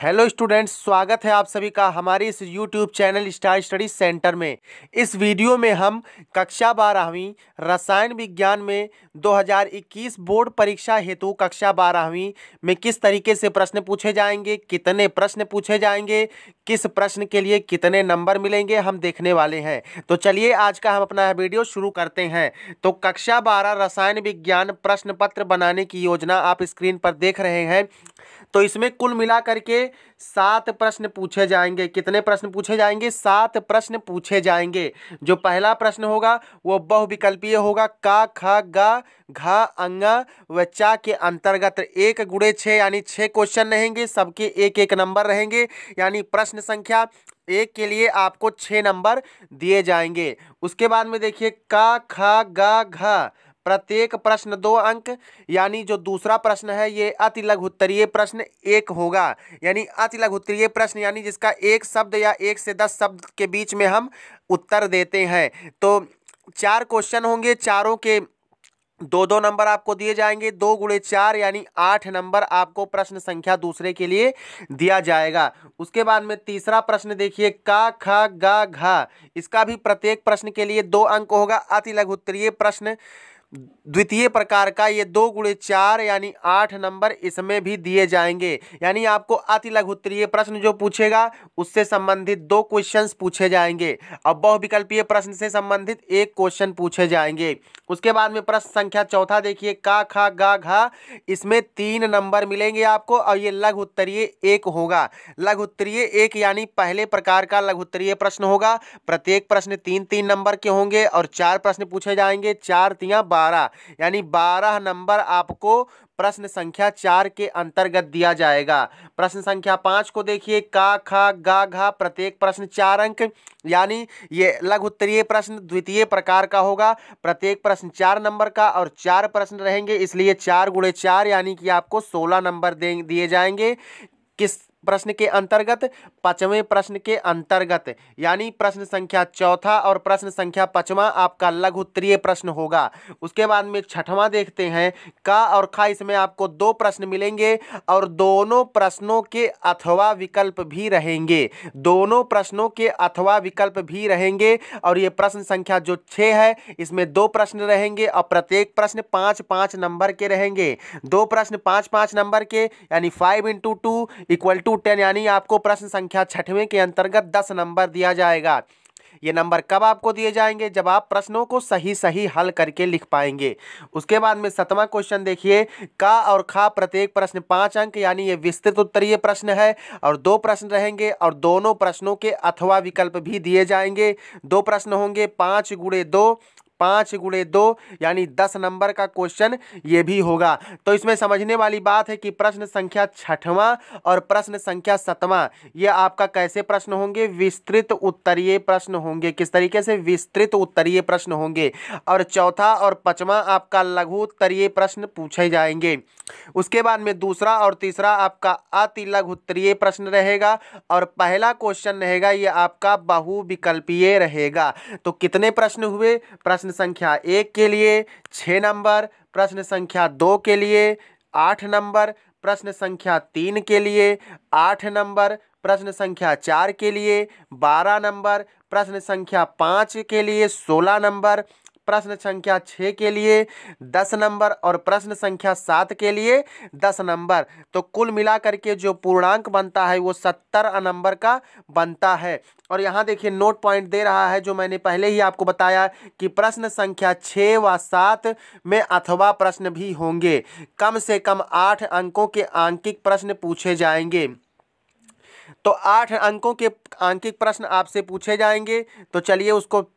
Hello students, स्वागत है आप सभी का हमारे इस YouTube channel star study centre में। इस वीडियो में हम कक्षा 12वीं रसायन विज्ञान में 2021 बोर्ड परीक्षा हेतु कक्षा 12वीं में किस तरीके से प्रश्न पूछे जाएंगे, कितने प्रश्न पूछे जाएंगे, किस प्रश्न के लिए कितने नंबर मिलेंगे, हम देखने वाले हैं। तो चलिए आज का हम अपना वीडियो शुरू करते हैं। तो कक्षा 12 रसायन विज्ञान प्रश्न पत्र बनाने की योजना आप स्क्रीन पर देख रहे हैं। तो इसमें कुल मिला करके 7 प्रश्न पूछे जाएंगे। कितने प्रश्न पूछे जाएंगे? 7 प्रश्न पूछे जाएंगे। जो पहला प्रश्न होगा वो बहुविकल्पीय होगा। का, ख, ग, घ, अंग व चा के अंतर्गत 1 गुणे 6 यानी 6 क्वेश्चन रहेंगे। सबके एक एक नंबर रहेंगे, यानी प्रश्न संख्या 1 के लिए आपको 6 नंबर दिए जाएंगे। उसके बाद में देखिए का, ख, ग, घ प्रत्येक प्रश्न 2 अंक, यानी जो दूसरा प्रश्न है ये अति लघु उत्तरीय प्रश्न 1 होगा। यानी अति लघु उत्तरीय प्रश्न यानी जिसका 1 शब्द या 1 से 10 शब्द के बीच में हम उत्तर देते हैं। तो 4 क्वेश्चन होंगे, चारों के 2-2 नंबर आपको दिए जाएंगे। 2 गुणे 4 यानी 8 नंबर आपको प्रश्न संख्या दूसरे के लिए दिया जाएगा। उसके बाद में तीसरा प्रश्न देखिए का, ख, ग, घ इसका भी प्रत्येक प्रश्न के लिए 2 अंक होगा। अति लघु उत्तरीय प्रश्न द्वितीय प्रकार का ये 2 गुणे 4 यानी 8 नंबर इसमें भी दिए जाएंगे। यानी आपको अति लघु उत्तरीय प्रश्न जो पूछेगा उससे संबंधित 2 क्वेश्चंस पूछे जाएंगे और बहुविकल्पीय प्रश्न से संबंधित 1 क्वेश्चन पूछे जाएंगे। उसके बाद में प्रश्न संख्या चौथा देखिए का, ख, ग, घ इसमें 3 नंबर मिलेंगे आपको और ये लघु उत्तरीय 1 होगा। लघु उत्तरीय 1 यानी पहले प्रकार का लघु उत्तरीय प्रश्न होगा। प्रत्येक प्रश्न 3-3 नंबर के होंगे और 4 प्रश्न पूछे जाएंगे। 4 तिया 12 यानी 12 नंबर आपको प्रश्न संख्या 4 के अंतर्गत दिया जाएगा। प्रश्न संख्या 5 को देखिए का, ख, ग, घ प्रत्येक प्रश्न 4 अंक, यानी ये लघु उत्तरीय प्रश्न द्वितीय प्रकार का होगा। प्रत्येक प्रश्न 4 नंबर का और 4 प्रश्न रहेंगे, इसलिए 4 गुणे 4 यानी कि आपको 16 नंबर दिए जाएंगे। किस प्रश्न के अंतर्गत? 5वें प्रश्न के अंतर्गत, यानी प्रश्न संख्या चौथा और प्रश्न संख्या 5वां आपका लघु उत्तरीय प्रश्न होगा। उसके बाद में 6वां देखते हैं का और खा, इसमें आपको 2 प्रश्न मिलेंगे और दोनों प्रश्नों के अथवा विकल्प भी रहेंगे। दोनों प्रश्नों के अथवा विकल्प भी रहेंगे और ये प्रश्न संख्या जो 6 है इसमें 2 प्रश्न रहेंगे और प्रत्येक प्रश्न 5-5 नंबर के रहेंगे। 2 प्रश्न 5-5 नंबर के यानी 5 × 2 = 10, यानी आपको प्रश्न संख्या 6वें के अंतर्गत 10 नंबर दिया जाएगा। ये नंबर कब आपको दिए जाएंगे? जब आप प्रश्नों को सही हल करके लिख पाएंगे। उसके बाद में 7वां क्वेश्चन देखिए का और खा प्रत्येक प्रश्न 5 अंक, यानी ये विस्तृत उत्तरीय प्रश्न है और 2 प्रश्न रहेंगे और दोनों प्रश्नों के अथवा विकल्प भी दिए जाएंगे। 2 प्रश्न होंगे 5 गुणे 2 यानी 10 नंबर का क्वेश्चन ये भी होगा। तो इसमें समझने वाली बात है कि प्रश्न संख्या 6वां और प्रश्न संख्या 7वां ये आपका कैसे प्रश्न होंगे? विस्तृत उत्तरीय प्रश्न होंगे। किस तरीके से? विस्तृत उत्तरीय प्रश्न होंगे। और चौथा और 5वां आपका लघु उत्तरीय प्रश्न पूछे जाएंगे। उसके बाद में दूसरा और तीसरा आपका अति लघु उत्तरीय प्रश्न रहेगा और पहला क्वेश्चन रहेगा ये आपका बहुविकल्पीय रहेगा। तो कितने प्रश्न हुए? प्रश्न संख्या 1 के लिए 6 नंबर, प्रश्न संख्या 2 के लिए 8 नंबर, प्रश्न संख्या 3 के लिए 8 नंबर, प्रश्न संख्या 4 के लिए 12 नंबर, प्रश्न संख्या 5 के लिए 16 नंबर, प्रश्न संख्या 6 के लिए 10 नंबर और प्रश्न संख्या 7 के लिए 10 नंबर। तो कुल मिलाकर के जो पूर्णांक बनता है वो 70 नंबर का बनता है। और यहाँ देखिए नोट पॉइंट दे रहा है जो मैंने पहले ही आपको बताया कि प्रश्न संख्या 6 व 7 में अथवा प्रश्न भी होंगे। कम से कम 8 अंकों के आंकिक प्रश्न पूछे जाएंगे। तो 8 अंकों के आंकिक प्रश्न आपसे पूछे जाएंगे। तो चलिए उसको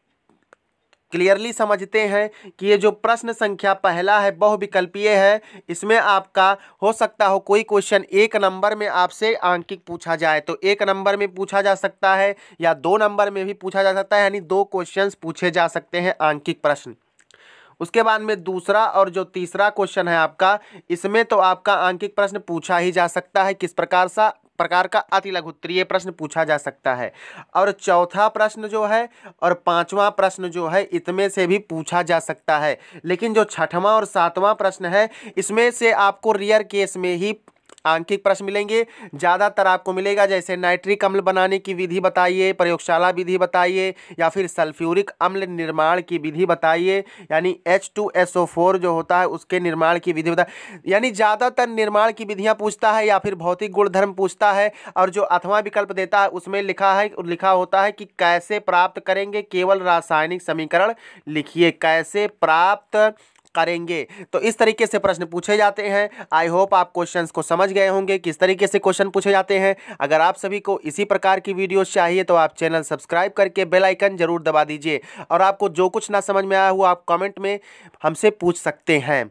क्लियरली समझते हैं कि ये जो प्रश्न संख्या पहला है बहुविकल्पीय है, इसमें आपका हो सकता हो कोई क्वेश्चन 1 नंबर में आपसे आंकिक पूछा जाए तो 1 नंबर में पूछा जा सकता है या 2 नंबर में भी पूछा जा सकता है, यानी 2 क्वेश्चंस पूछे जा सकते हैं आंकिक प्रश्न। उसके बाद में दूसरा और जो तीसरा क्वेश्चन है आपका, इसमें तो आपका आंकिक प्रश्न पूछा ही जा सकता है। किस प्रकार का? अति लघु उत्तरीय प्रश्न पूछा जा सकता है। और चौथा प्रश्न जो है और 5वां प्रश्न जो है इतने से भी पूछा जा सकता है। लेकिन जो 6वां और 7वां प्रश्न है इसमें से आपको रियर केस में ही आंकिक प्रश्न मिलेंगे। ज़्यादातर आपको मिलेगा जैसे नाइट्रिक अम्ल बनाने की विधि बताइए, प्रयोगशाला विधि बताइए, या फिर सल्फ्यूरिक अम्ल निर्माण की विधि बताइए, यानी H2SO4 जो होता है उसके निर्माण की विधि बताइए। यानी ज़्यादातर निर्माण की विधियाँ पूछता है या फिर भौतिक गुणधर्म पूछता है। और जो अथवा विकल्प देता है उसमें लिखा होता है कि कैसे प्राप्त करेंगे, केवल रासायनिक समीकरण लिखिए, कैसे प्राप्त करेंगे। तो इस तरीके से प्रश्न पूछे जाते हैं। आई होप आप क्वेश्चंस को समझ गए होंगे किस तरीके से क्वेश्चन पूछे जाते हैं। अगर आप सभी को इसी प्रकार की वीडियोस चाहिए तो आप चैनल सब्सक्राइब करके बेल आइकन जरूर दबा दीजिए। और आपको जो कुछ ना समझ में आया हुआ आप कमेंट में हमसे पूछ सकते हैं।